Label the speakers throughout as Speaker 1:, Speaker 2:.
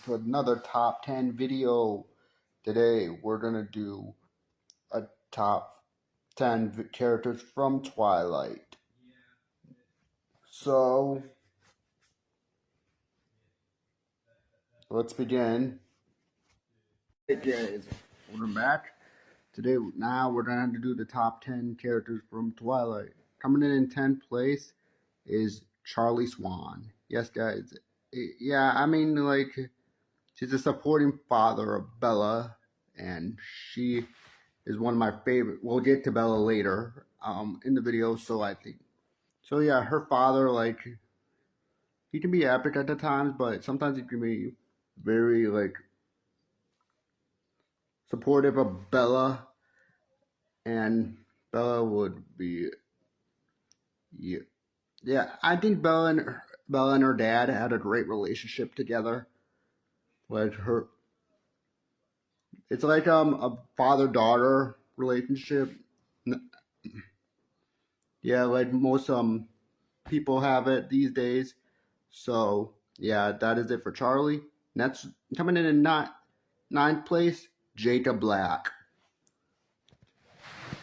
Speaker 1: to another top 10 video. Today we're gonna do a top 10 characters from Twilight. So let's begin. Hey guys, welcome back. Today now we're gonna have to do the top 10 characters from Twilight. Coming in 10th place is Charlie Swan. Yes guys. Yeah, I mean, like, she's a supporting father of Bella, and she is one of my favorite. We'll get to Bella later in the video, so I think. So yeah, her father, like, he can be epic at the times, but sometimes he can be very, like, supportive of Bella, and Bella would be, yeah, I think Bella and her dad had a great relationship together. Like, it's like a father-daughter relationship. Yeah, like most people have it these days. So yeah, that is it for Charlie. Next, coming in ninth place, Jacob Black.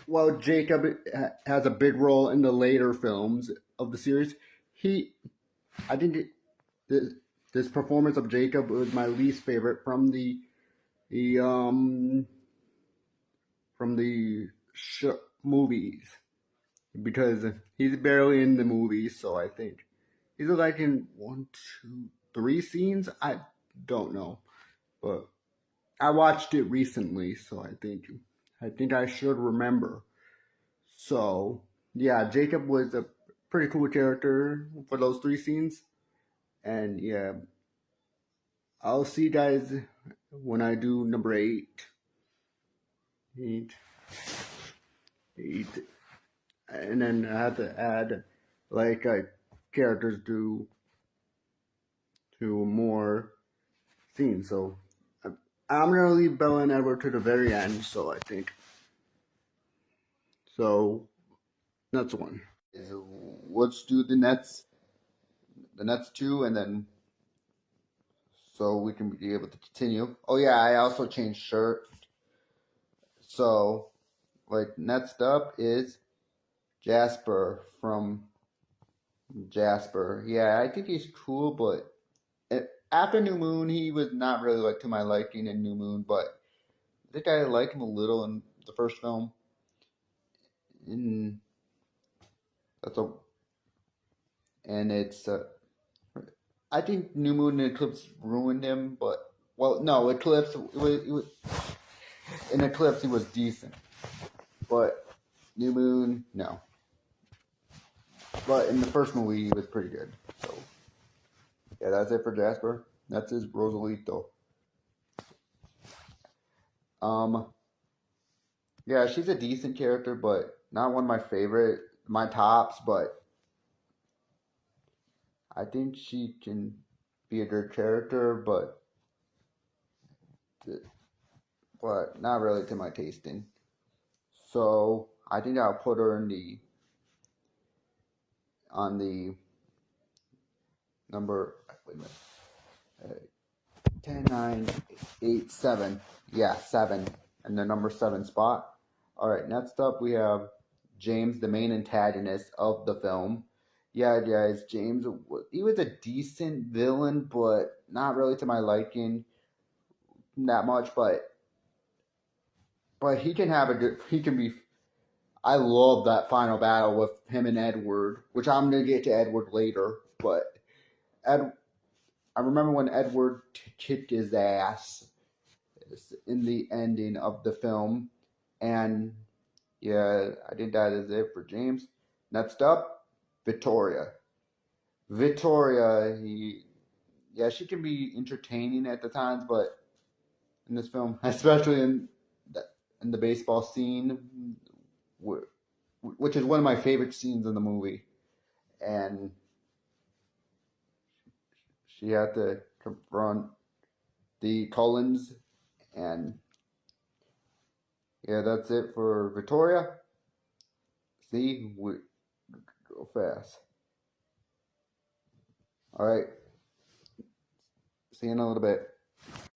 Speaker 1: Well, Jacob has a big role in the later films of the series. I think this performance of Jacob was my least favorite from the movies, because he's barely in the movies. So I think he's like in 1, 2, 3 scenes. I don't know, but I watched it recently, so I think I should remember. So yeah, Jacob was a pretty cool character for those 3 scenes, and yeah, I'll see you guys when I do number 8. 8. And then I have to add like characters to more scenes. So I'm gonna leave Bella and Edward to the very end. So I think so. Next one. Let's do the next 2, and then so we can be able to continue. Oh yeah, I also changed shirt. So like next up is Jasper from Jasper. Yeah, I think he's cool, but after New Moon, he was not really like to my liking in New Moon. But I think I like him a little in the first film. And it's I think New Moon and Eclipse ruined him, but well, no, Eclipse in Eclipse he was decent, but New Moon, no. But in the first movie he was pretty good. So yeah, that's it for Jasper. That's his Rosalito. Yeah, she's a decent character, but not one of my tops, but I think she can be a good character, but not really to my tasting. So I think I'll put her on the number, wait a minute, 10, 9, 8, 7. Yeah, 7, and the number 7 spot. All right, next up we have James, the main antagonist of the film. Yeah, guys, James, he was a decent villain, but not really to my liking that much. But he can be. I love that final battle with him and Edward, which I'm gonna get to Edward later. But I remember when Edward kicked his ass in the ending of the film, and yeah, I think that is it for James. Next up, Victoria. Victoria, she can be entertaining at the times, but in this film, especially in the baseball scene, which is one of my favorite scenes in the movie, and she had to confront the Cullens, and yeah, that's it for Victoria. See, we go fast. All right. See you in a little bit.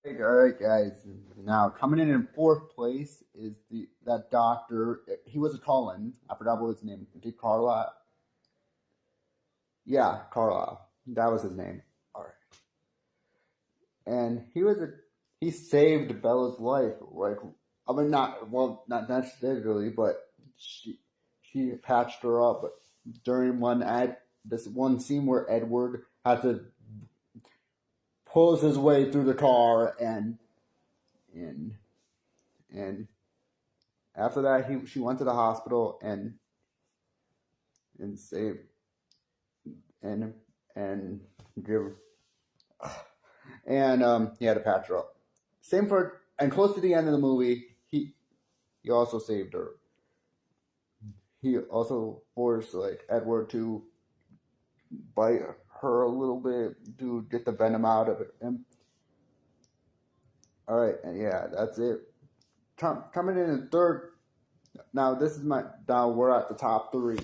Speaker 1: Alright guys, now coming in fourth place is that doctor. He was a Cullen. I forgot what his name. Did Carlisle? Yeah, Carlisle. That was his name. Alright. And he saved Bella's life. Like, I mean, not necessarily, but she patched her up during this one scene where Edward had to pulls his way through the car, and and after that she went to the hospital and saved and and give and he had to patch her up. Same for and close to the end of the movie, he also saved her. He also forced like Edward to bite her a little bit to get the venom out of it. All right, and yeah, that's it. Coming in third. Now this is now we're at the top three.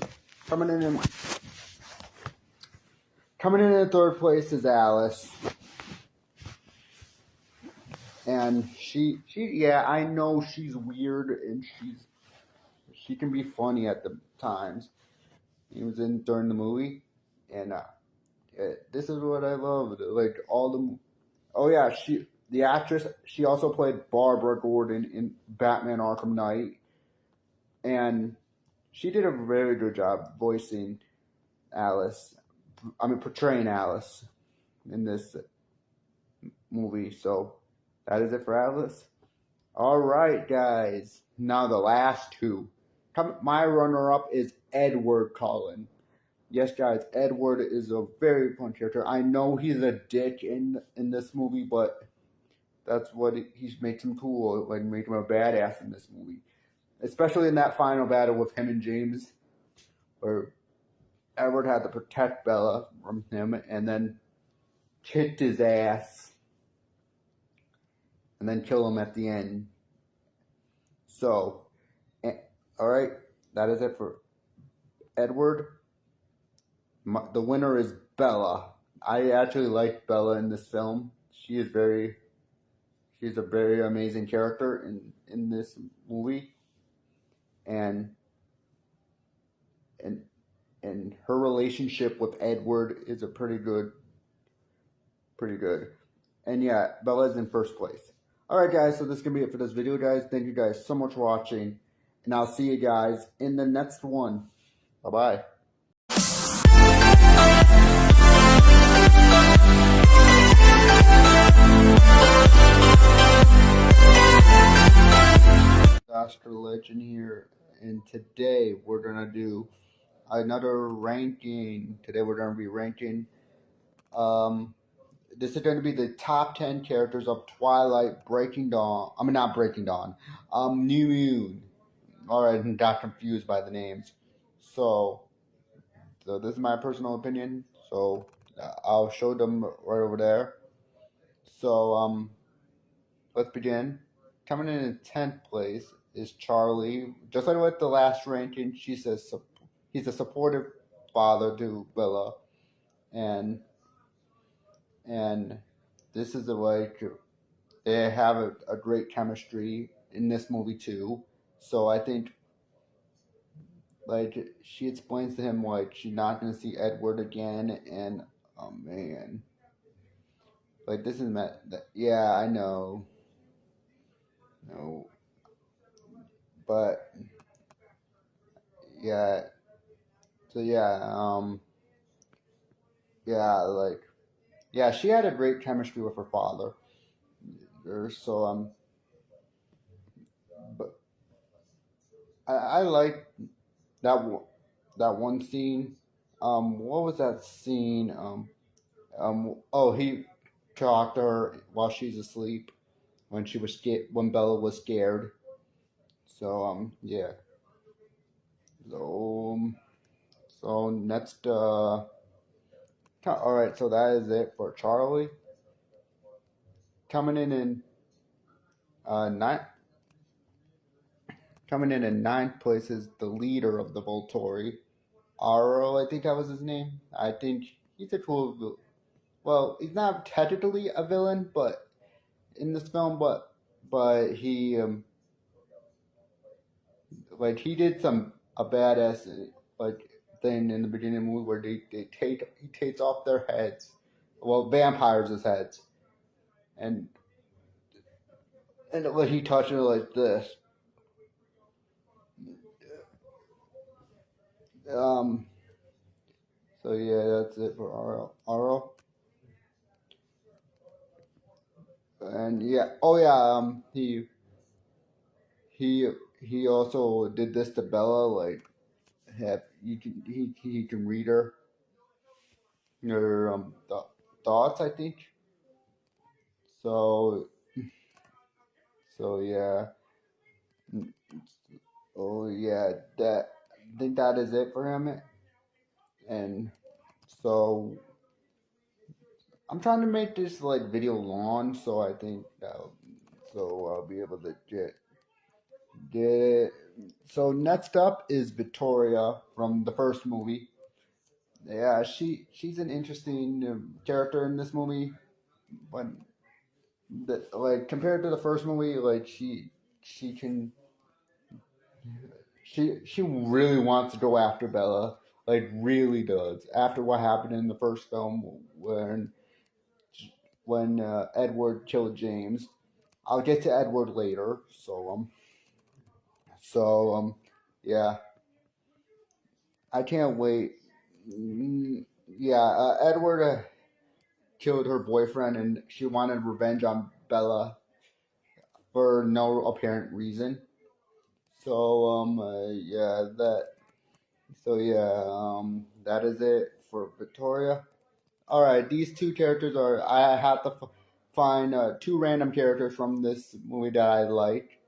Speaker 1: Coming in third place is Alice. And she yeah, I know she's weird and she can be funny at the times. He was in during the movie, and this is what I loved. Like oh yeah, the actress, she also played Barbara Gordon in Batman Arkham Knight, and she did a very good job voicing Alice. I mean, portraying Alice in this movie. So that is it for Alice. All right, guys. Now the last two. My runner-up is Edward Cullen. Yes, guys, Edward is a very fun character. I know he's a dick in this movie, but that's what he makes him cool. Like, make him a badass in this movie, especially in that final battle with him and James, where Edward had to protect Bella from him, and then kicked his ass, and then kill him at the end. So, all right, that is it for Edward. The winner is Bella. I actually like Bella in this film. She's a very amazing character in this movie, and her relationship with Edward is a pretty good. And yeah, Bella's in first place. Alright guys, so this is going to be it for this video, guys. Thank you guys so much for watching, and I'll see you guys in the next one. Bye-bye. Oscar Legend here, and today we're going to do another ranking. Today we're going to be ranking this is going to be the top 10 characters of Twilight Breaking Dawn. I mean, not Breaking Dawn. New Moon. Alright, I got confused by the names. So this is my personal opinion. So I'll show them right over there. So let's begin. Coming in 10th place is Charlie. Just like with the last ranking, he's a supportive father to Bella, and this is the way they have a great chemistry in this movie too. So I think, like, she explains to him like she's not gonna see Edward again, and oh man, like this is yeah, I know, no, but yeah, so yeah, she had a great chemistry with her father. So but I like that one scene. What was that scene? Oh, he talked to her while she's asleep when she was when Bella was scared. So yeah. So next all right, so that is it for Charlie. Coming in ninth place is the leader of the Volturi, Aro, I think that was his name. I think he's a cool. Well, he's not technically a villain, but in this film, but he like he did a badass like thing in the beginning of the movie where he takes off their heads, well, vampires' heads, and like he touches it like this. Um. So yeah, that's it for Aro. And yeah, oh yeah, he he also did this to Bella, like have he can read her thoughts, I think. So yeah, oh yeah, that I think that is it for him. And so I'm trying to make this like video long, so I think that so I'll be able to get it. So next up is Victoria from the first movie. Yeah, she's an interesting character in this movie, but like compared to the first movie, like she can she really wants to go after Bella, like really does. After what happened in the first film when Edward killed James, I'll get to Edward later. Yeah, I can't wait. Yeah, Edward killed her boyfriend, and she wanted revenge on Bella for no apparent reason. So yeah, that is it for Victoria. All right, these two characters are. I have to find two random characters from this movie that I like.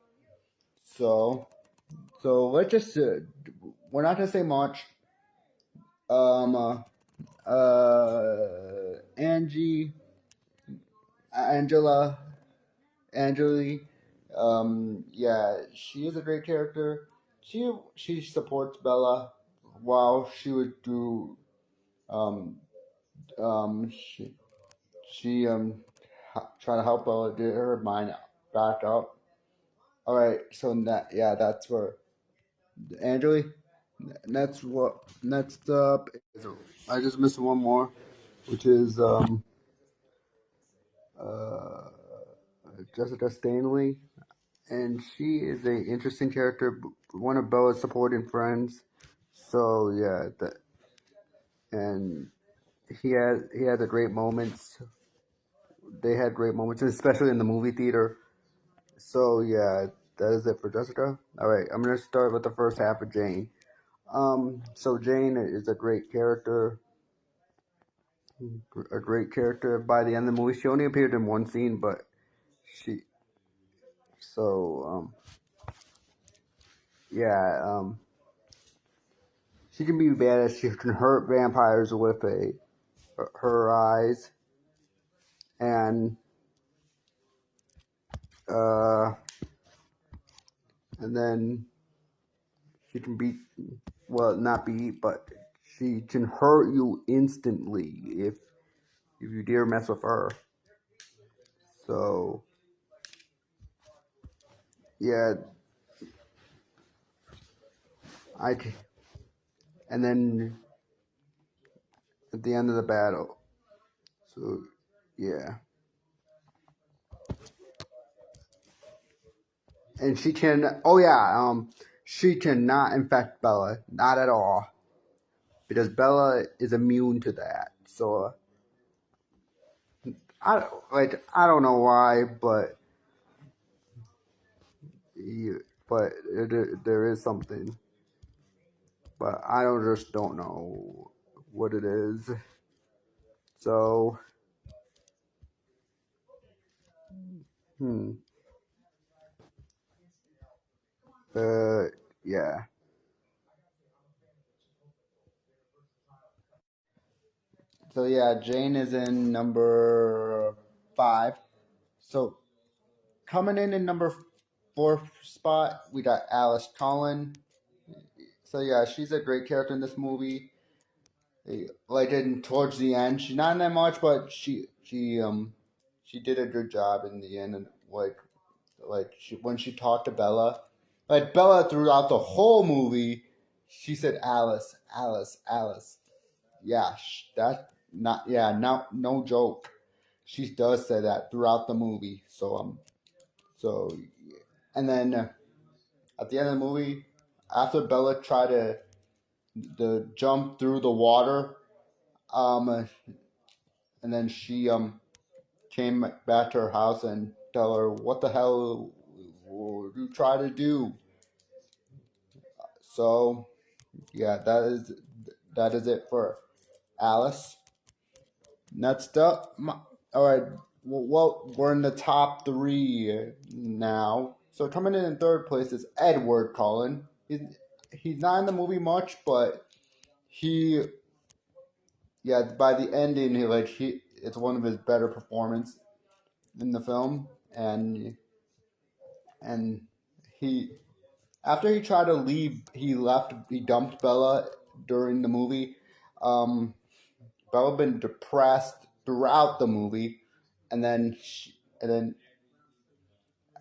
Speaker 1: So let's just. We're not gonna say much. Um, Angie, Angela, Angeli. Yeah, she is a great character. She supports Bella while she would do um um she she try to help Bella get her mind back up. All right, so that's for Angeli. Next up. I just missed one more, which is uh Jessica Stanley, and she is a interesting character, one of Bella's supporting friends. So yeah, and he had the great moments. They had great moments, especially in the movie theater. So yeah, that is it for Jessica. All right, I'm gonna start with the first half of Jane. So Jane is a great character. By the end of the movie, she only appeared in one scene, but she so yeah she can be badass. She can hurt vampires with her eyes, and uh and then she can beat, well, not beat, but she can hurt you instantly if you dare mess with her. So yeah, I and then at the end of the battle. So yeah, and she can. Oh yeah, she cannot infect Bella, not at all, because Bella is immune to that. So I don't know why, but there is something, but I don't know what it is. So hmm uh yeah. So yeah, Jane is in number 5. So coming in number 4 spot, we got Alice Cullen. So yeah, she's a great character in this movie. Like in towards the end, she's not in that much, but she did a good job in the end, and when she talked to Bella, like Bella throughout the whole movie, she said Alice, Alice, Alice. Yeah, that not yeah, no joke. She does say that throughout the movie. So and then at the end of the movie, after Bella tried to jump through the water, and then she came back to her house and tell her what the hell you try to do. So yeah, that is it for Alice. Next up, all right. Well, we're in the top three now. So coming in third place is Edward Cullen. He's not in the movie much, but he by the ending it's one of his better performance in the film, and he after he tried to leave, he dumped Bella during the movie. Bella been depressed throughout the movie, and then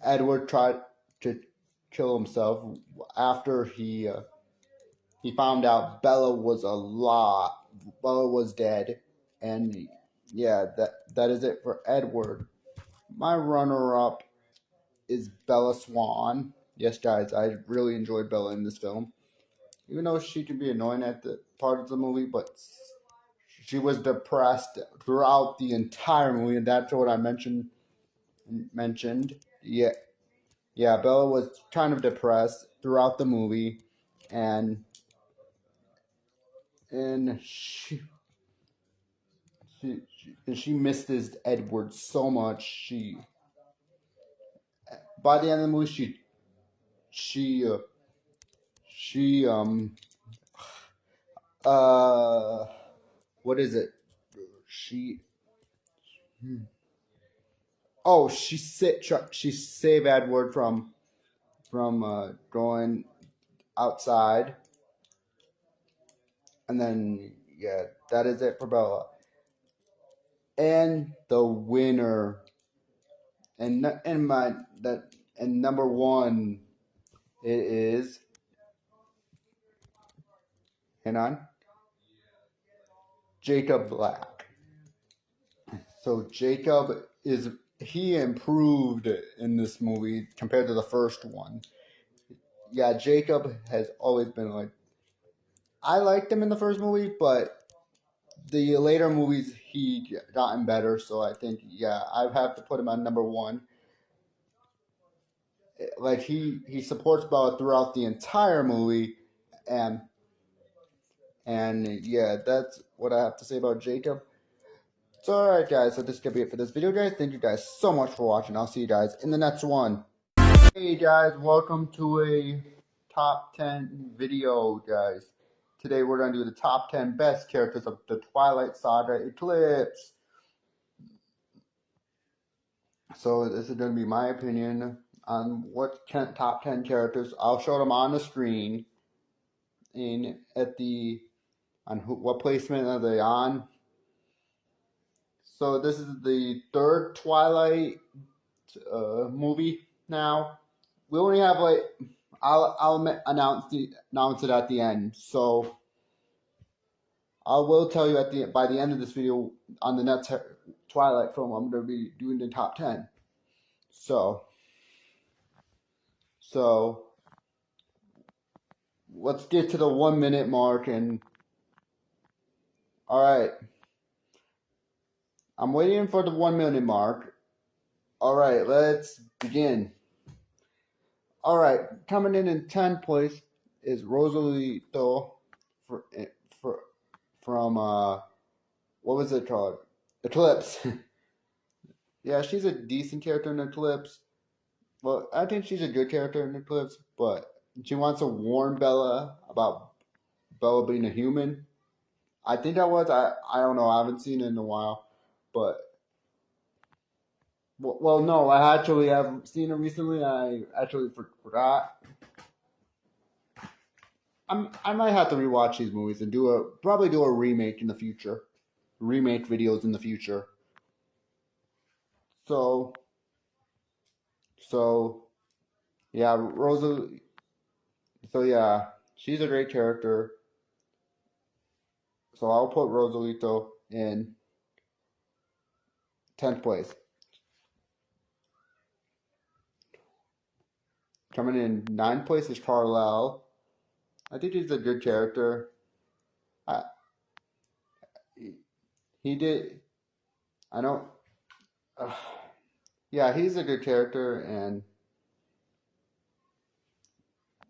Speaker 1: Edward tried to kill himself after he found out Bella was dead, and yeah, that is it for Edward. My runner-up is Bella Swan. Yes, guys, I really enjoyed Bella in this film, even though she can be annoying at the part of the movie, but she was depressed throughout the entire movie, and that's what I mentioned. Yeah, yeah, Bella was kind of depressed throughout the movie, and and she misses Edward so much. By the end of the movie, she she uh what is it? She oh she saved Edward from going outside, and then yeah, that is it for Bella. And the winner, and number one, it is, hang on, Jacob Black. So he improved in this movie compared to the first one. Yeah, Jacob has always been like, I liked him in the first movie, but the later movies he gotten better. So I think I have to put him on number one. Like he supports Bella throughout the entire movie, and yeah, that's what I have to say about Jacob. So alright guys, so this could be it for this video guys. Thank you guys so much for watching. I'll see you guys in the next one. Hey guys, welcome to a top 10 video guys. Today we're going to do the top 10 best characters of the Twilight Saga Eclipse. So this is going to be my opinion on top 10 characters. I'll show them on the screen and what placement are they on. So this is the third Twilight movie now. We only have I'll announce it at the end. So I will tell you by the end of this video on the next Twilight film I'm going to be doing the top 10. So let's get to the 1 minute mark, and all right. I'm waiting for the 1 minute mark. All right, let's begin. All right, coming in 10th place is Rosalie from what was it called? Eclipse. Yeah, she's a decent character in Eclipse. Well, I think she's a good character in Eclipse, but she wants to warn Bella about Bella being a human. I think that was I don't know. I haven't seen it in a while, but well, no, I actually have seen it recently. I actually forgot. I might have to rewatch these movies and probably do a remake in the future. Remake videos in the future. So, so yeah, Rosalie. So yeah, she's a great character. So I'll put Rosalito in 10th place. Coming in 9th place is Carlisle. I think he's a good character. I, he did. I don't. Uh, yeah, he's a good character, and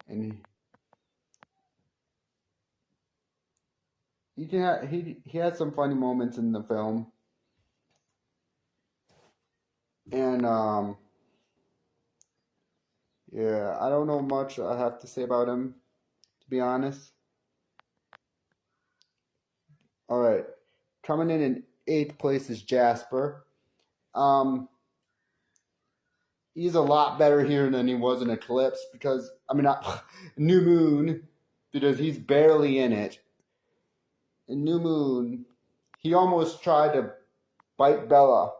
Speaker 1: he had some funny moments in the film, and yeah, I don't know much I have to say about him, to be honest. All right, coming in 8th place is Jasper. Um, he's a lot better here than he was in Eclipse because I mean not New Moon because he's barely in it. In New Moon, he almost tried to bite Bella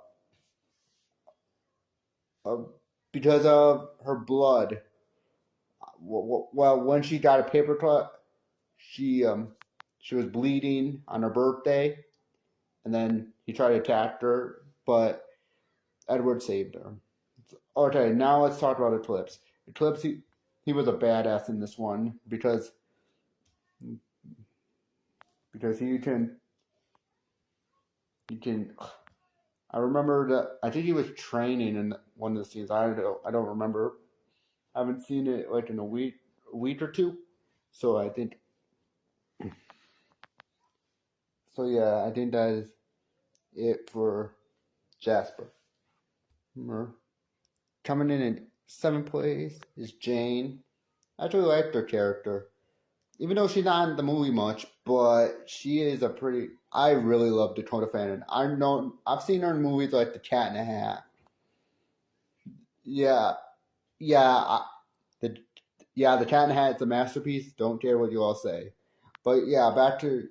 Speaker 1: uh, because of her blood. Well, when she got a paperclip, she she was bleeding on her birthday, and then he tried to attack her, but Edward saved her. Okay, now let's talk about Eclipse. Eclipse, he was a badass in this one because he can. I remember that I think he was training in one of the scenes. I don't remember. I haven't seen it like in a week or two. So I think so. Yeah, I think that is it for Jasper. Coming in 7th place is Jane. I actually liked her character, even though she's not in the movie much. But she is a pretty. I really love Dakota Fanning. I've seen her in movies like The Cat in the Hat. Yeah, yeah, the the Cat in the Hat is a masterpiece. Don't care what you all say. But yeah, back to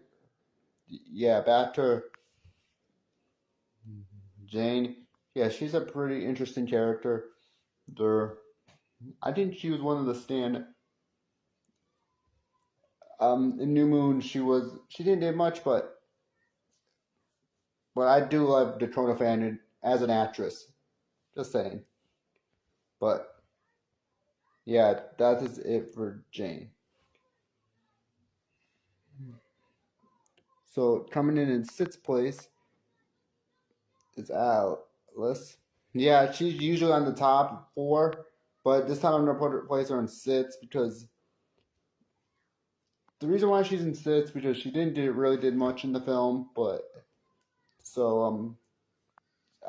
Speaker 1: Jane. Yeah, she's a pretty interesting character. There, I think she was one of the stand. In New Moon, she didn't do much, but I do love Dakota Fanning as an actress. Just saying. But yeah, that is it for Jane. So coming in 6th place is Alice. Yeah, she's usually on the top 4, but this time I'm gonna place her in 6 because the reason why she's in 6 because she didn't really did much in the film, but so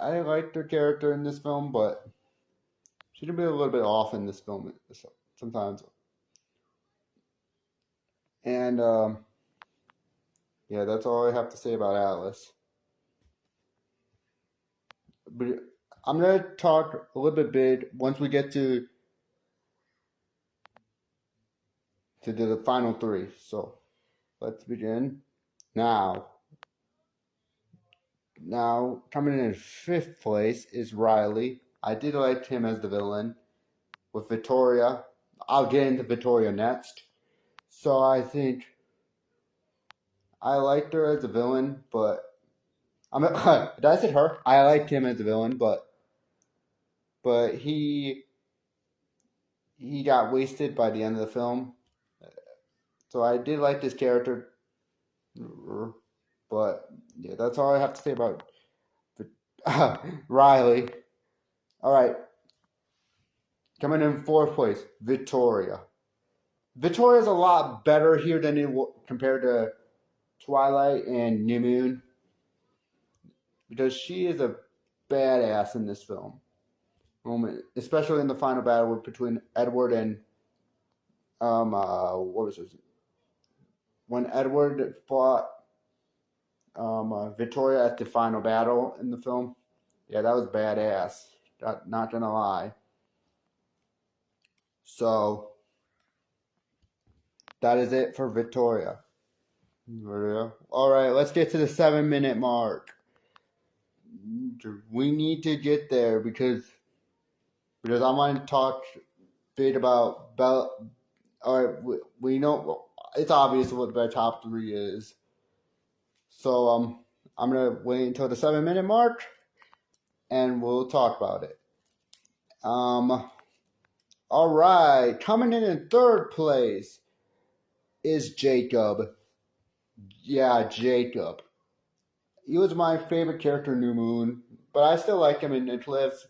Speaker 1: I liked her character in this film, but she can be a little bit off in this film sometimes. And yeah, that's all I have to say about Alice. But I'm gonna talk a little bit once we get to the final 3. So let's begin now. Now coming in 5th place is Riley. I did like him as the villain. With Victoria, I'll get into Victoria next. So I think I liked her as a villain, but did I say her? I liked him as a villain, but he got wasted by the end of the film. So I did like this character, but yeah, that's all I have to say about Riley. All right, coming in 4th place, Victoria. Victoria's a lot better here than compared to Twilight and New Moon because she is a badass in this film. Especially in the final battle between Edward and what was it? When Edward fought Victoria at the final battle in the film. Yeah, that was badass. Not gonna lie. So that is it for Victoria. All right, let's get to the 7-minute mark. We need to get there because I want to talk a bit about Bella. All right, we know it's obvious what the top 3 is. So I'm gonna wait until the 7-minute mark, and we'll talk about it. All right, coming in 3rd place is Jacob. Yeah, Jacob. He was my favorite character in New Moon, but I still like him in Eclipse.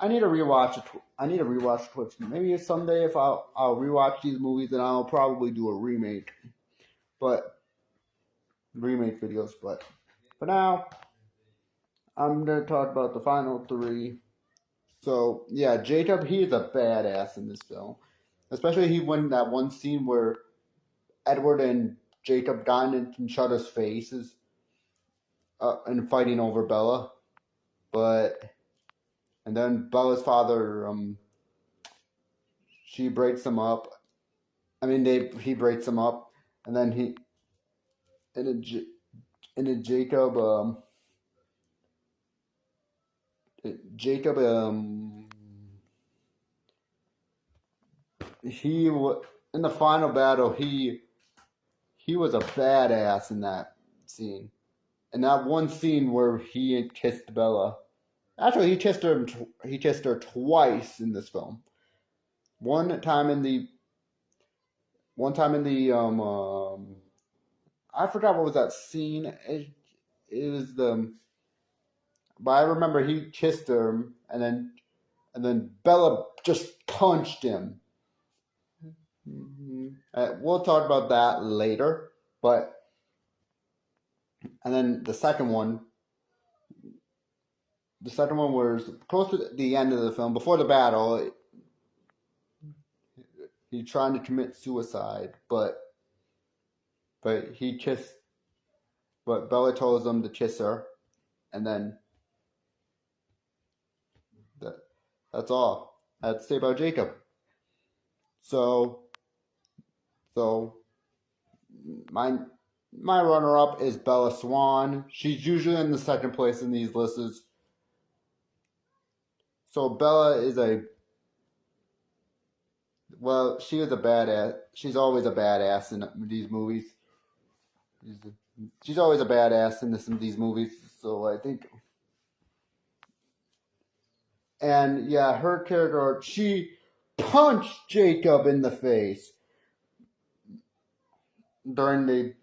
Speaker 1: I need to rewatch it. I need to rewatch Eclipse. Maybe someday if I'll rewatch these movies, then I'll probably do a remake. But remake videos. But for now, I'm gonna talk about the final 3. So yeah, Jacob, he is a badass in this film. Especially he went in that one scene where Edward and Jacob got in each other's faces and fighting over Bella. And then Bella's father, she breaks him up. I mean, he breaks him up, and then Jacob, he in the final battle, he was a badass in that scene. In that one scene where he kissed Bella. Actually, he kissed her twice in this film. One time in the I forgot what was that scene. It was but I remember he kissed her, and then Bella just punched him. We'll talk about that later, and then the second one was close to the end of the film, before the battle. He trying to commit suicide, but he kissed. But Bella tells him to kiss her, and then that's all I have to say about Jacob. So my runner-up is Bella Swan. She's usually in the 2nd place in these lists. So Bella is she is a badass. She's always a badass in these movies. She's always a badass in these movies. So I think, and yeah, her character, she punched Jacob in the face during I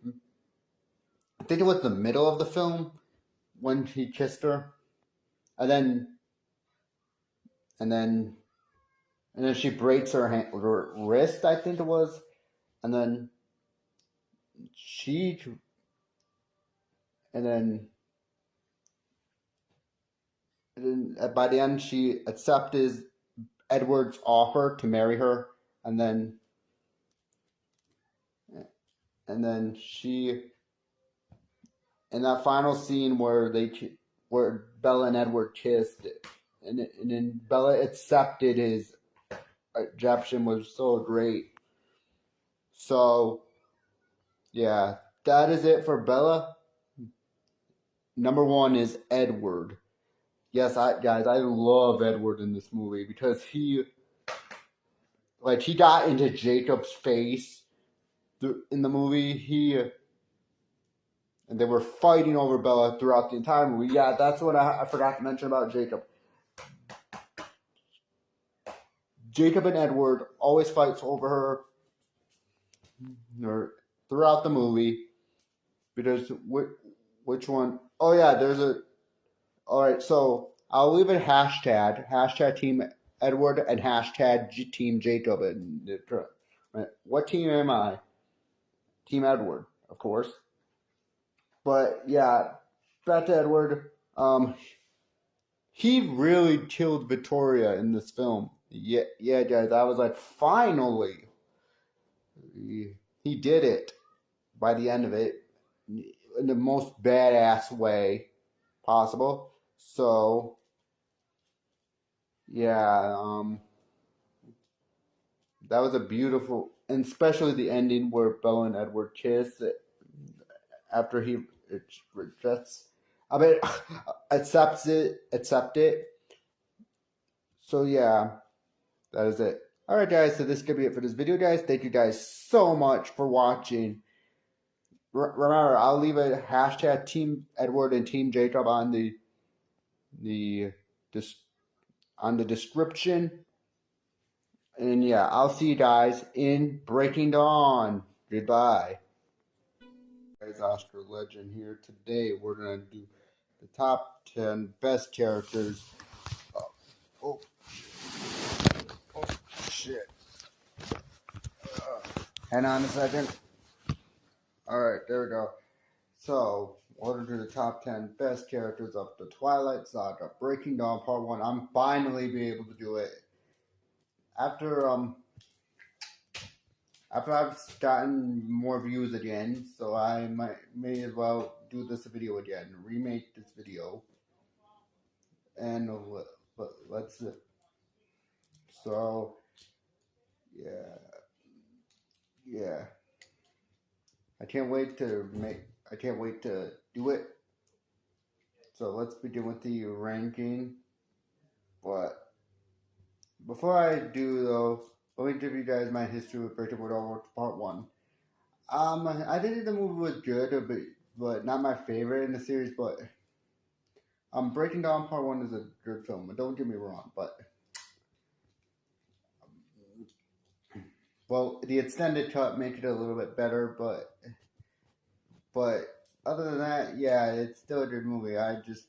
Speaker 1: think it was the middle of the film when he kissed her, and then she breaks her wrist, I think it was, and then by the end she accepted Edward's offer to marry her, and then she, in that final scene where Bella and Edward kissed, and then Bella accepted his rejection, was so great. So yeah, that is it for Bella. Number 1 is Edward. Yes, guys, I love Edward in this movie because he got into Jacob's face in the movie. And they were fighting over Bella throughout the entire movie. Yeah, that's what I forgot to mention about Jacob. Jacob and Edward always fights over her throughout the movie. Because which one? Oh yeah, alright, so I'll leave it hashtag Team Edward and hashtag Team Jacob. What team am I? Team Edward, of course. But yeah, back to Edward. He really killed Victoria in this film. Yeah, guys, I was like, finally, he did it. By the end of it, in the most badass way possible. So yeah, that was a beautiful, and especially the ending where Bella and Edward kiss after he rejects. I mean, accept it. So yeah, that is it. Alright guys, so this is going to be it for this video guys. Thank you guys so much for watching. Remember, I'll leave a hashtag Team Edward and Team Jacob on the on the description. And yeah, I'll see you guys in Breaking Dawn. Goodbye. Guys, Oscar Legend here. Today we're gonna do the top 10 best characters. Oh, oh shit. Hang on a second. Alright, there we go. So, we're gonna do the top 10 best characters of the Twilight Saga, Breaking Dawn Part 1. I'm finally be able to do it. After I've gotten more views again, so I may as well do this video again, remake this video, and let's. So yeah. I can't wait to do it. So let's begin with the ranking. But before I do though, let me give you guys my history with Breaking Dawn Part 1. I think the movie was good, but not my favorite in the series. But Breaking Dawn Part 1 is a good film. Don't get me wrong, but well, the extended cut makes it a little bit better. But other than that, yeah, it's still a good movie. I just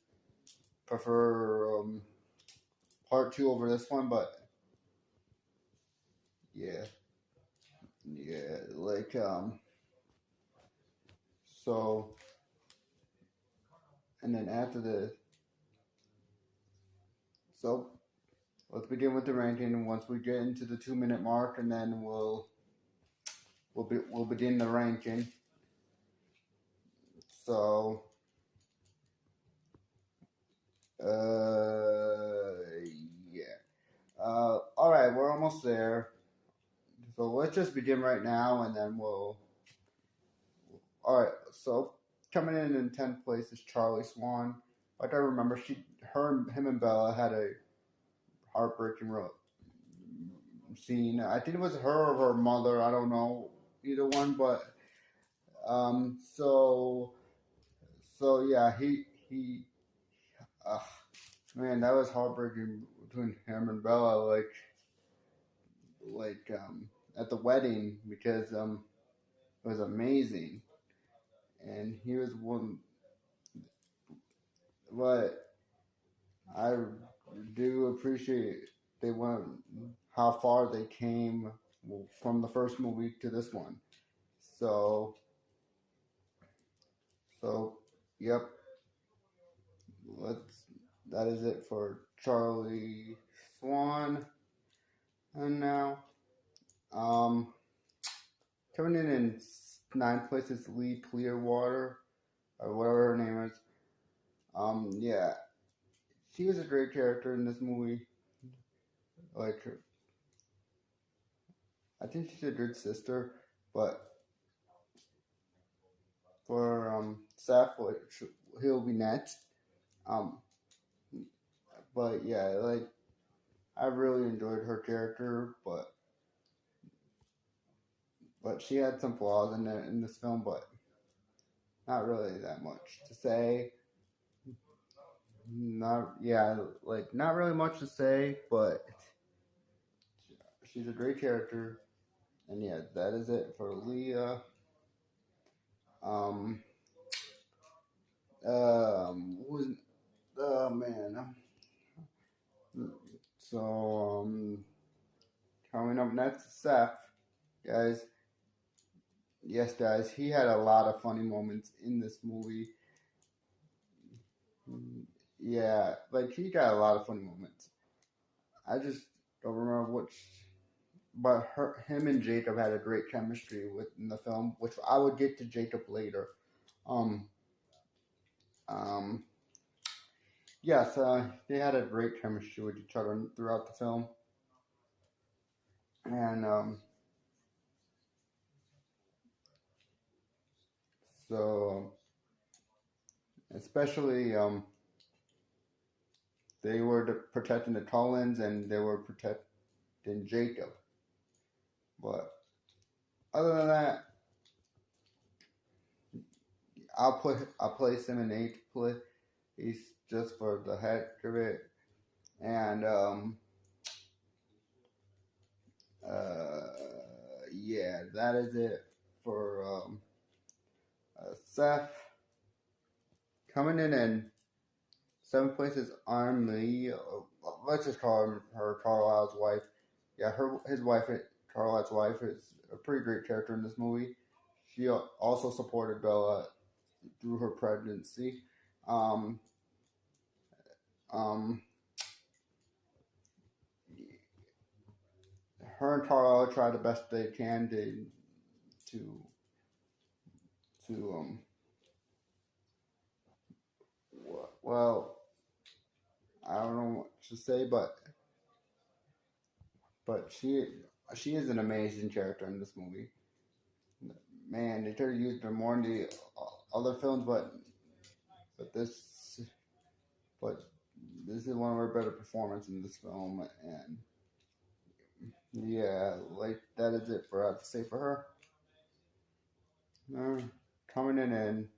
Speaker 1: prefer Part 2 over this one, but yeah, like so, and then after this, so let's begin with the ranking. Once we get into the 2 minute mark, and then we'll begin the ranking. So, yeah. All right, we're almost there. So let's just begin right now, and then we'll. All right, so coming in 10th place is Charlie Swan. Like I remember, him and Bella had a heartbreaking scene. I think it was her or her mother. I don't know either one, but so yeah, uh, man, that was heartbreaking between him and Bella. At the wedding because it was amazing, and he was one. But I do appreciate they went how far they came from the first movie to this one. So yep. That is it for Charlie Swan. And now um coming in 9th place is Lee Clearwater or whatever her name is. Yeah, she was a great character in this movie. Like, I think she's a good sister, but for Seth, he'll be next. Um, but yeah, like I really enjoyed her character, but she had some flaws in this film, but not really that much to say. Not really much to say, but she's a great character, and yeah, that is it for Leah. Um, who's man? So coming up next is Seth, guys. Yes, guys, he had a lot of funny moments in this movie. Yeah, like he got a lot of funny moments. I just don't remember which, but him and Jacob had a great chemistry in the film, which I would get to Jacob later. Um, um, yes, they had a great chemistry with each other throughout the film, and so especially they were protecting the Cullens and they were protecting Jacob. But other than that, I'll place him in eighth place. He's just for the heck of it, and yeah, that is it for Seth. Coming in seventh place is Army. Let's just call her Carlisle's wife. Yeah, his wife, Carlisle's wife, is a pretty great character in this movie. She also supported Bella through her pregnancy. Um, um, her and Carlisle try the best they can to well, I don't know what to say, but she is an amazing character in this movie. Man, they could have used her more in the other films, but this is one of her better performances in this film, and yeah, like that is it for I have to say for her. Coming in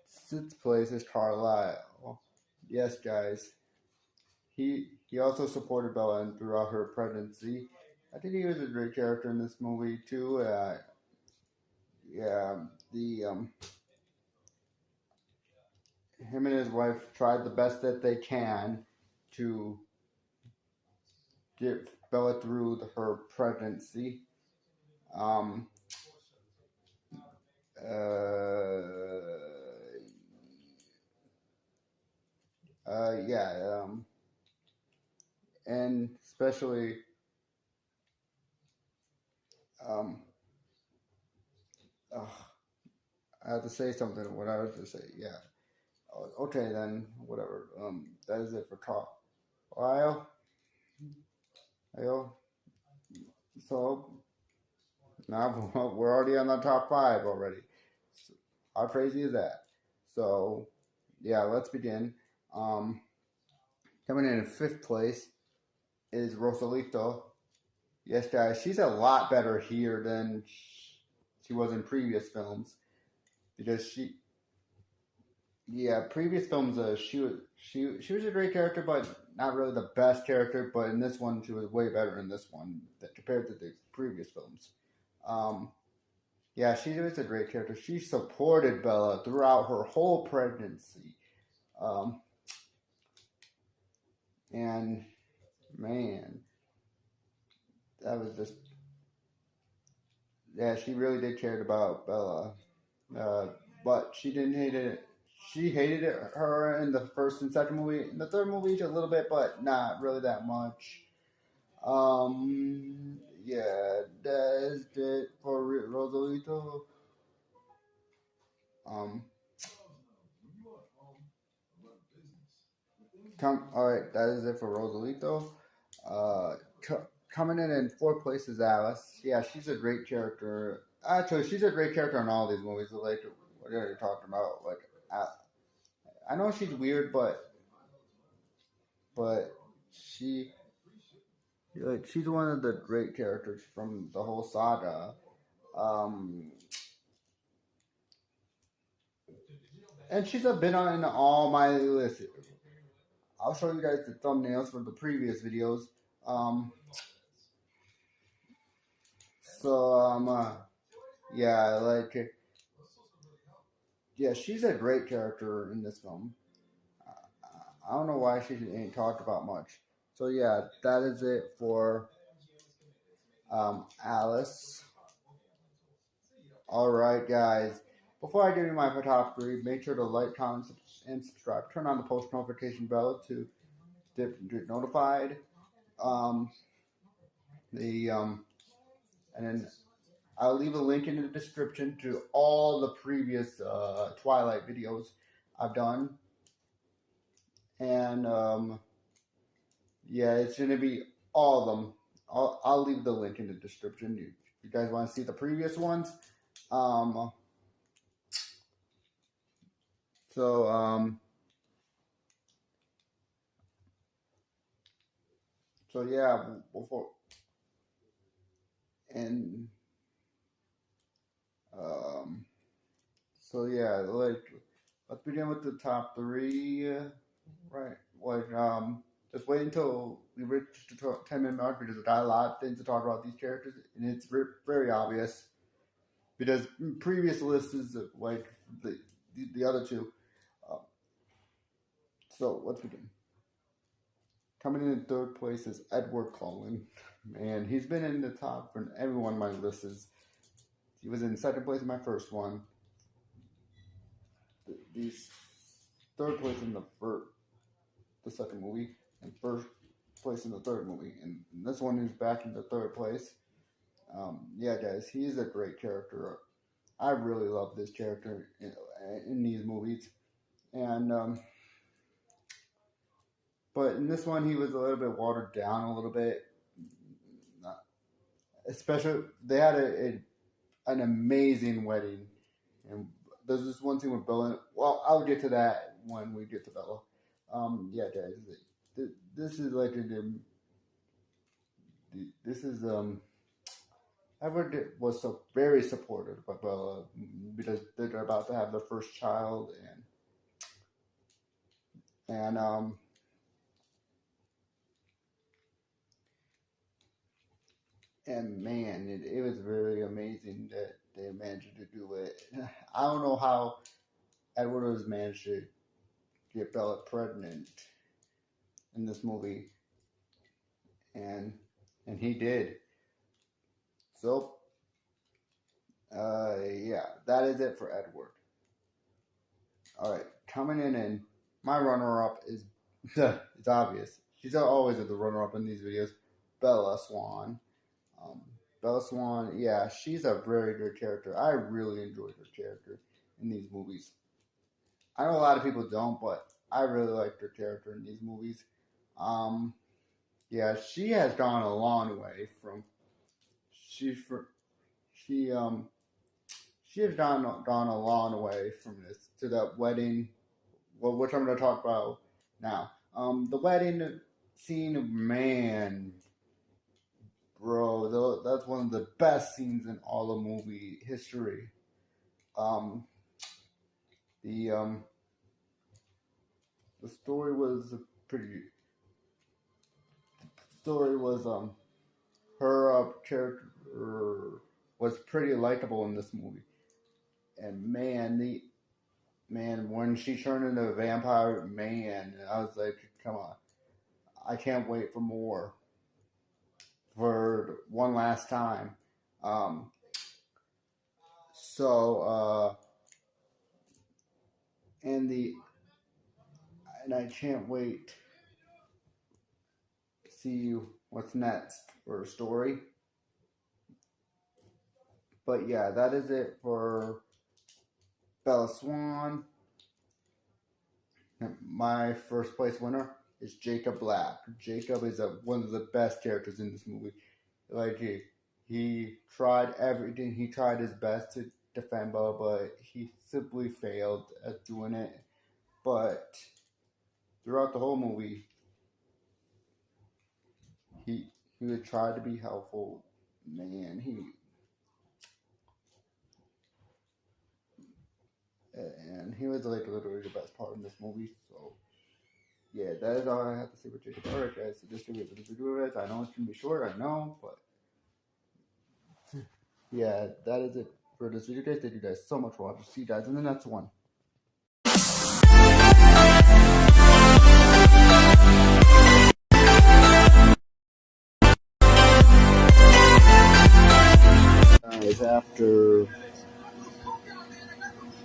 Speaker 1: sixth place is Carlisle. Yes, guys. He also supported Bella throughout her pregnancy. I think he was a great character in this movie too. Yeah, the him and his wife tried the best that they can to get Bella through her pregnancy. Um, yeah, and especially um, I have to say something. What I was to say, yeah. Okay, then whatever. That is it for talk. Ohio, Ohio. So now we're already on the top five already. So how crazy is that? So yeah, let's begin. Coming in fifth place is Rosalito. Yes, guys, she's a lot better here than she was in previous films because previous films, she was a great character, but not really the best character. But in this one, she was way better in this one compared to the previous films. Yeah, she was a great character. She supported Bella throughout her whole pregnancy, and man, that was just she really did care about Bella, but she didn't hate it. She hated her in the first and second movie. In the third movie, a little bit, but not really that much. Yeah, that's it for Rosalito. All right, that is it for Rosalito. Uh, coming in fourth place is Alice. Yeah, she's a great character. Actually, she's a great character in all these movies. Like, what are you talking about? Like, I know she's weird, but she she's one of the great characters from the whole saga. And she's been on all my lists. I'll show you guys the thumbnails for the previous videos. So yeah, she's a great character in this film. I don't know why she ain't talked about much. So yeah, that is it for Alice. All right, guys. Before I give you my top three, make sure to like, comment, and subscribe. Turn on the post notification bell to get notified. And then I'll leave a link in the description to all the previous Twilight videos I've done. And yeah, it's gonna be all of them. I'll leave the link in the description. If you guys want to see the previous ones, So yeah, before and um, so yeah, like let's begin with the top three, right? Just wait until we reach the 10-minute mark because I got a lot of things to talk about these characters, and it's very obvious because previous lists is like the other two. Uh, so let's begin. Coming in third place is Edward Cullen. Man, he's been in the top for every one of my lists. He was in second place in my first one. He's third place in the second movie, and first place in the third movie. And this one who's back in the third place. Yeah, guys, he's a great character. I really love this character in these movies. And but in this one, he was a little bit watered down a little bit. Especially, they had an amazing wedding, and there's this one scene with Bella. Well, I'll get to that when we get to Bella. Yeah, guys, this is like this is Edward was so very supportive of Bella because they're about to have their first child, and and man, it was very amazing that they managed to do it. I don't know how Edward was managed to get Bella pregnant in this movie, and he did. So, yeah, that is it for Edward. All right, coming in, and my runner-up is it's obvious. She's always the runner-up in these videos. Bella Swan. Um, Bella Swan, yeah, she's a very good character. I really enjoyed her character in these movies. I know a lot of people don't, but I really liked her character in these movies. Yeah, she has gone a long way from she for she she has gone a long way from this to that wedding, well, which I'm going to talk about now. The wedding scene, man, bro, that's one of the best scenes in all of movie history. Um, the um, the story was pretty. Story was her character was pretty likable in this movie, and man, when she turned into a vampire, man, I was like, come on, I can't wait for more, for one last time. Um, so, and I can't wait to see what's next for her story. But yeah, that is it for Bella Swan. My first place winner is Jacob Black. Jacob is one of the best characters in this movie. Like he tried everything. He tried his best to defend Bella, but he simply failed at doing it. But throughout the whole movie, he would try to be helpful. Man, he was like literally the best part in this movie. So yeah, that is all I have to say about Jacob. Alright, guys, so just give it this video, guys. I know it's gonna be short, I know, but yeah, that is it for this video, guys. Thank you guys so much for watching. See you guys in the next one. Guys, after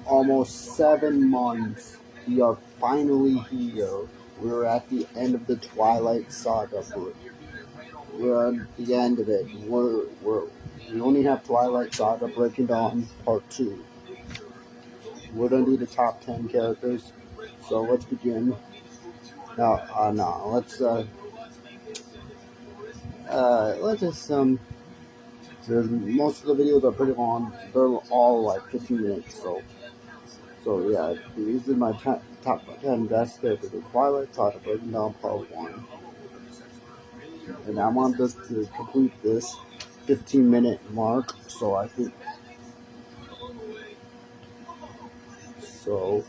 Speaker 1: almost 7 months, we are finally here. We're at the end of the Twilight Saga. We're at the end of it. We only have Twilight Saga Breaking Dawn Part 2. We're gonna do the top 10 characters. So let's begin. Let's just most of the videos are pretty long. They're all like 15 minutes. So So yeah, these are my top 10 best characters of Twilight. So I've written down part 1. And I want this to complete this 15-minute mark. So I think, so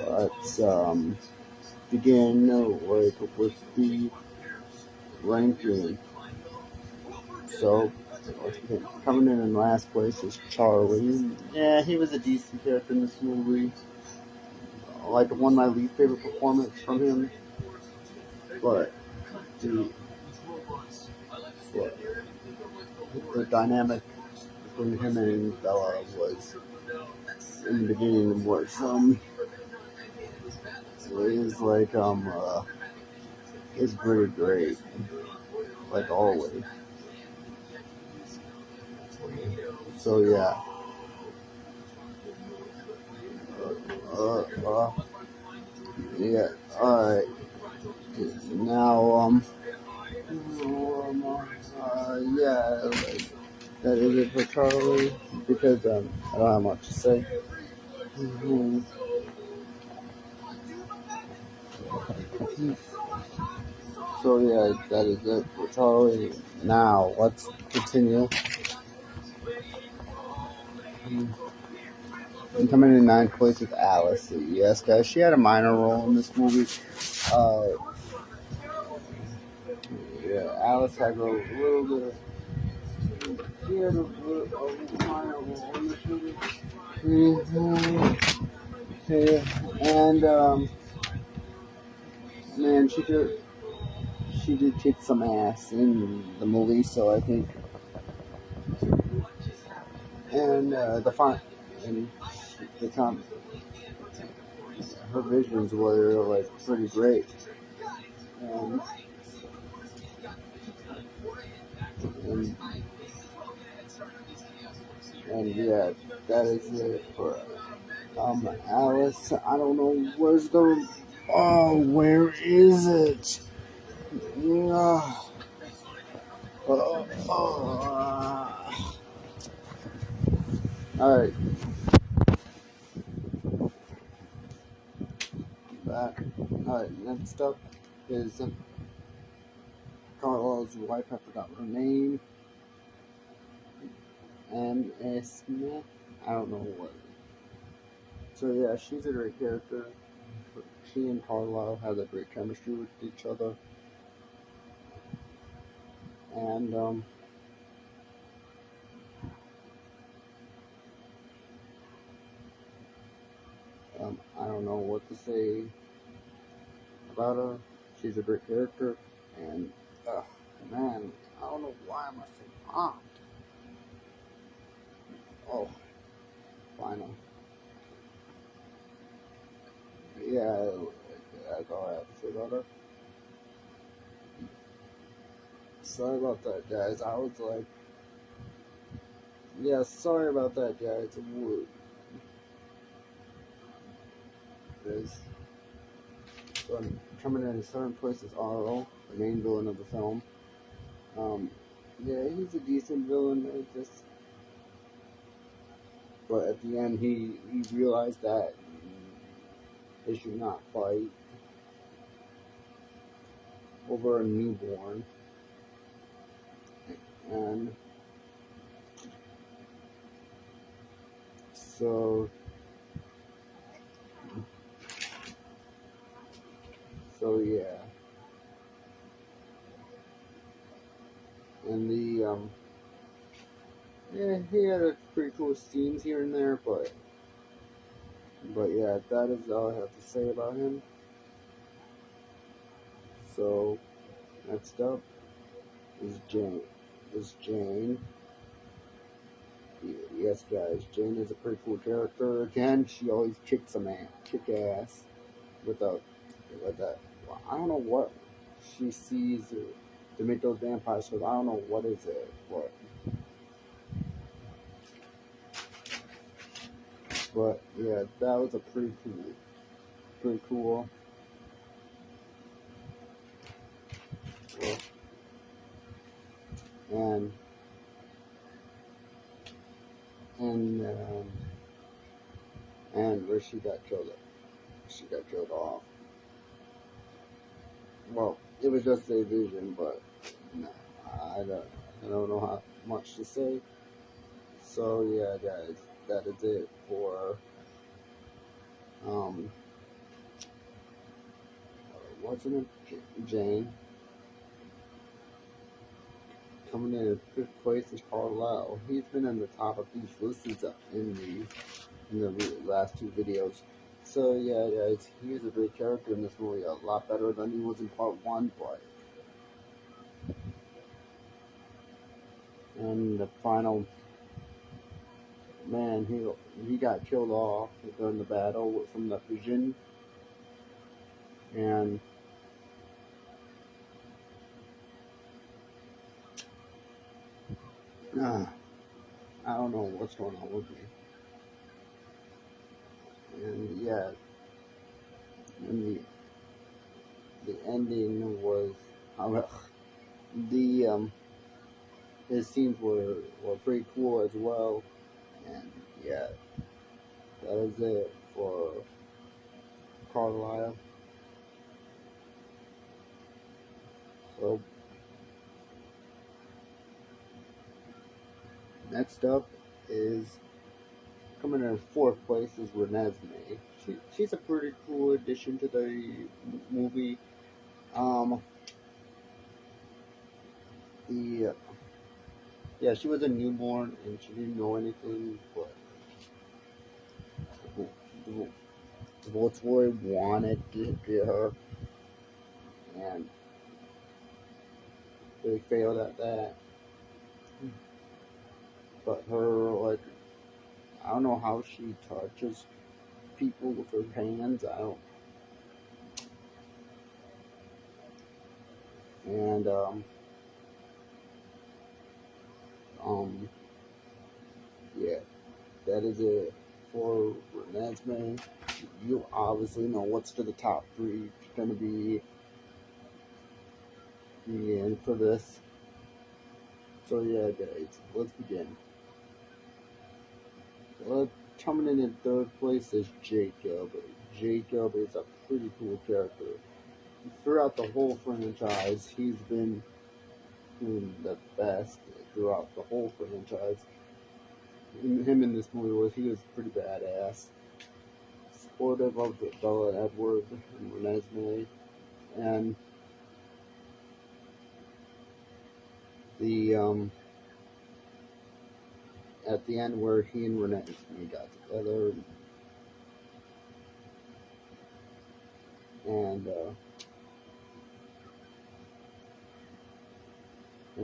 Speaker 1: let's begin with the ranking. So let's begin. Coming in last place is Charlie. Yeah, he was a decent character in this movie. Like one of my least favorite performances from him. But the dynamic between him and Bella was in the beginning is pretty great, like always. So yeah, uh, uh, yeah. All right, now yeah, that is it for Charlie because I don't have much to say. Mhm. So yeah, that is it for Charlie. Now let's continue. And coming in ninth place is Alice. Yes, guys, she had a minor role in this movie. Uh, yeah, Alice had a little bit of. She had a minor role in this movie. Mm-hmm. Yeah. And man, she did kick some ass in the movie. So I think, and and the time, her visions were like pretty great. And, and And yeah, that is it for Alice. I don't know where's the. Oh, where is it? Yeah. All right, back. All right, next up is Carla's wife. I forgot her name. Smith. I don't know what. So yeah, she's a great character. She and Carlisle have a great chemistry with each other, and I don't know what to say about her. She's a great character, and man, I don't know why am I so pumped. Oh, finally. Yeah, that's all I have to say about her. Sorry about that, guys. I was like, yeah, sorry about that, guys. There's coming in certain places. RO, the main villain of the film. Um, yeah, he's a decent villain. But at the end, he realized that they should not fight over a newborn, and so yeah, and yeah, he had a pretty cool scenes here and there, but yeah, that is all I have to say about him. So next up is Jane. Yes, guys, Jane is a pretty cool character. Again, she always kick ass with that. I don't know what she sees to make those vampires. So I don't know what is it, but yeah, that was a pretty cool. And and and where she got killed. She got killed off. Well, it was just a vision, but no, I don't know how much to say. So yeah, guys, that is it for what's her name? Jane. Coming in 5th place is Carlisle. He's been on the top of these lists in the last 2 videos. So yeah, guys, he is a great character in this movie, a lot better than he was in part 1, but and the final man, he got killed off during the battle from the vision, and I don't know what's going on with me. And yeah, and the ending was the his scenes were pretty cool as well. And yeah, that is it for Carlisle. So next up is coming in 4th place is Renesmee. She's a pretty cool addition to the movie. Yeah, she was a newborn and she didn't know anything, but the Volkswagen wanted to get her, and they failed at that. But her, I don't know how she touches people with her hands. I don't. And yeah, that is it for Renesmee. You obviously know what's to the top 3 going to be in for this. So yeah, guys, let's begin. Coming in 3rd place is Jacob. Jacob is a pretty cool character. Throughout the whole franchise, he's been doing the best throughout the whole franchise. Him in this movie he was pretty badass. Supportive of Bella, Edward, and Renesmee, and the at the end where he and Renesmee got together, and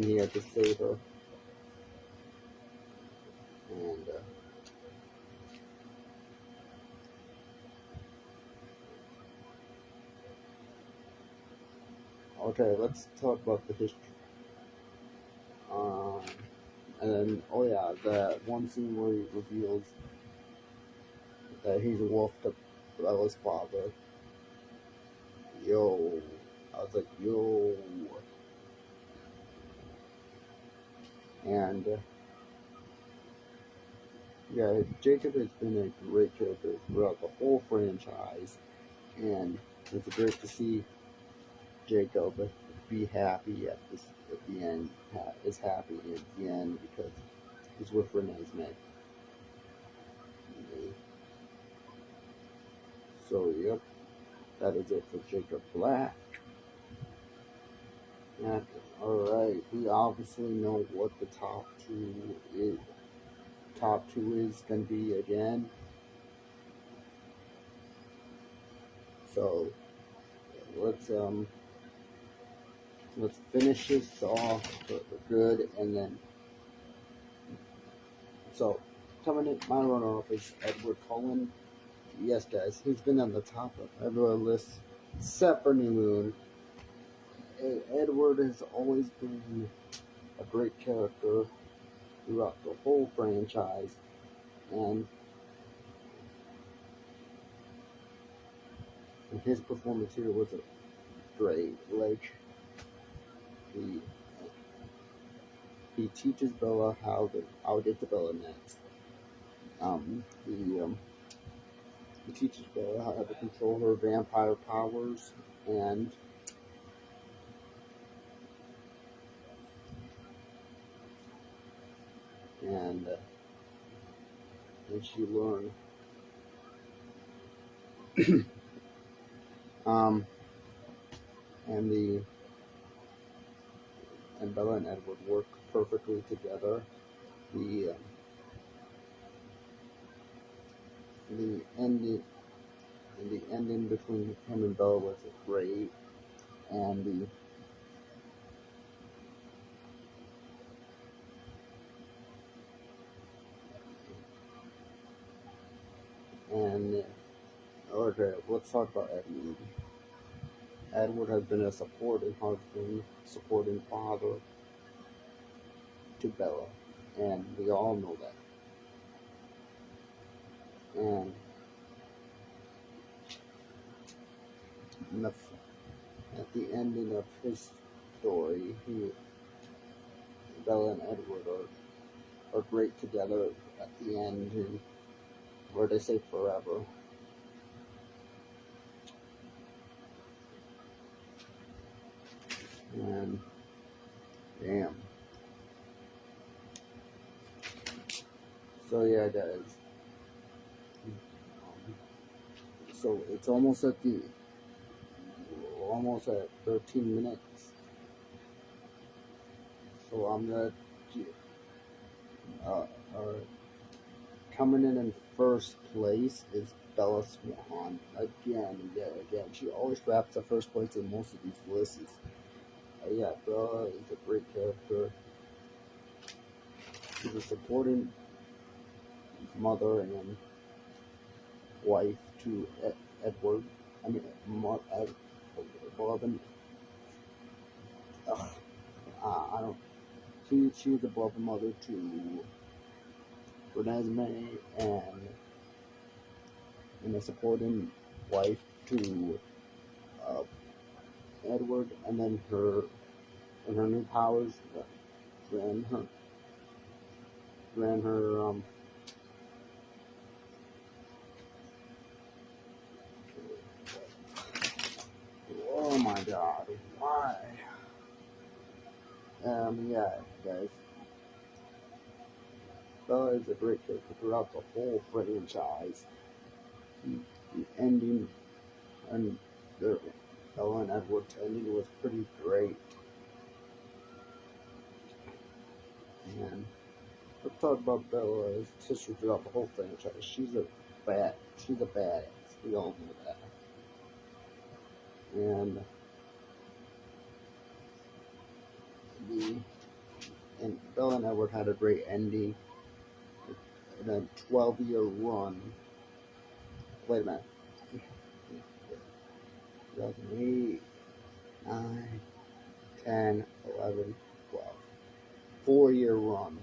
Speaker 1: he had to save her, and okay, let's talk about the history. And then, oh yeah, that one scene where he reveals that he's wolfed up Bella's father. Yo, I was like, yo. And yeah, Jacob has been a great character throughout the whole franchise, and it's great to see Jacob be happy at the end. Is happy at the end because he's with Renesmee. So yep, that is it for Jacob Black. And, alright, we obviously know what the top two is. Top 2 is gonna be again. So let's finish this off good, and then so coming in my runner-up is Edward Cullen. Yes, guys, he's been on the top of everyone's list except for New Moon. Edward has always been a great character throughout the whole franchise, and his performance here was great. Like he teaches Bella how to get the Bella nets. He teaches Bella how to control her vampire powers, and she learned. um, and Bella and Edward work perfectly together. The ending between him and Bella was great, and okay, let's talk about Edward. Edward has been a supporting husband, supporting father to Bella, and we all know that. And at the ending of his story, Bella and Edward are great together at the end, and where they say forever. And damn. So yeah, guys. So it's almost at 13 minutes. So I'm gonna coming in first place is Bella Swan. Again. She always wraps up first place in most of these lists. Yeah, Bella is a great character. She's a supporting mother and wife to Edward. I mean, beloved. I don't. She's a beloved mother to Renesmee and a supporting wife to Edward, and then her new powers ran her oh my god, why? Yeah, guys. Bella is a great character throughout the whole franchise. The ending and Bella and Edward's ending was pretty great. And let's talk about Bella's history throughout the whole franchise. She's a badass. We all know that. And Bella and Edward had a great ending in a 12-year run. Wait a minute. 2008, 9, 10, 11, 12. 4-year run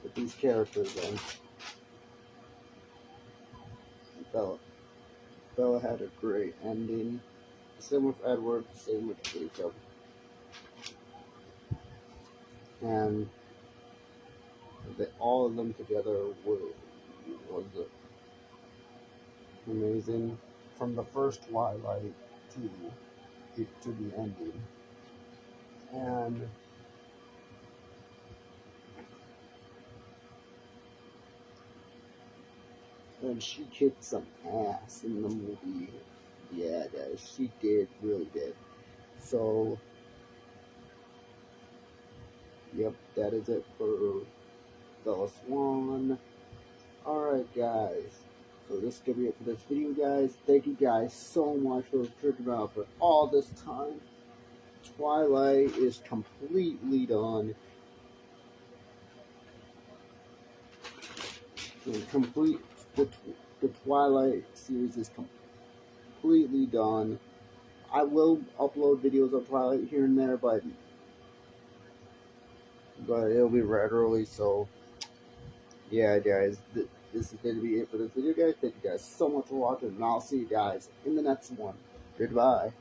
Speaker 1: with these characters, and Bella had a great ending. Same with Edward, same with Jacob. And all of them together was amazing, from the first Twilight to the ending. And she kicked some ass in the movie. Yeah, guys, she really did. So, yep, that is it for Bella Swan. Alright, guys. So this is going to be it for this video, guys. Thank you guys so much for sticking around for all this time. Twilight is completely done. The Twilight series is completely done. I will upload videos of Twilight here and there, but it'll be regularly. So yeah, guys, this is going to be it for this video, guys. Thank you guys so much for watching, and I'll see you guys in the next one. Goodbye.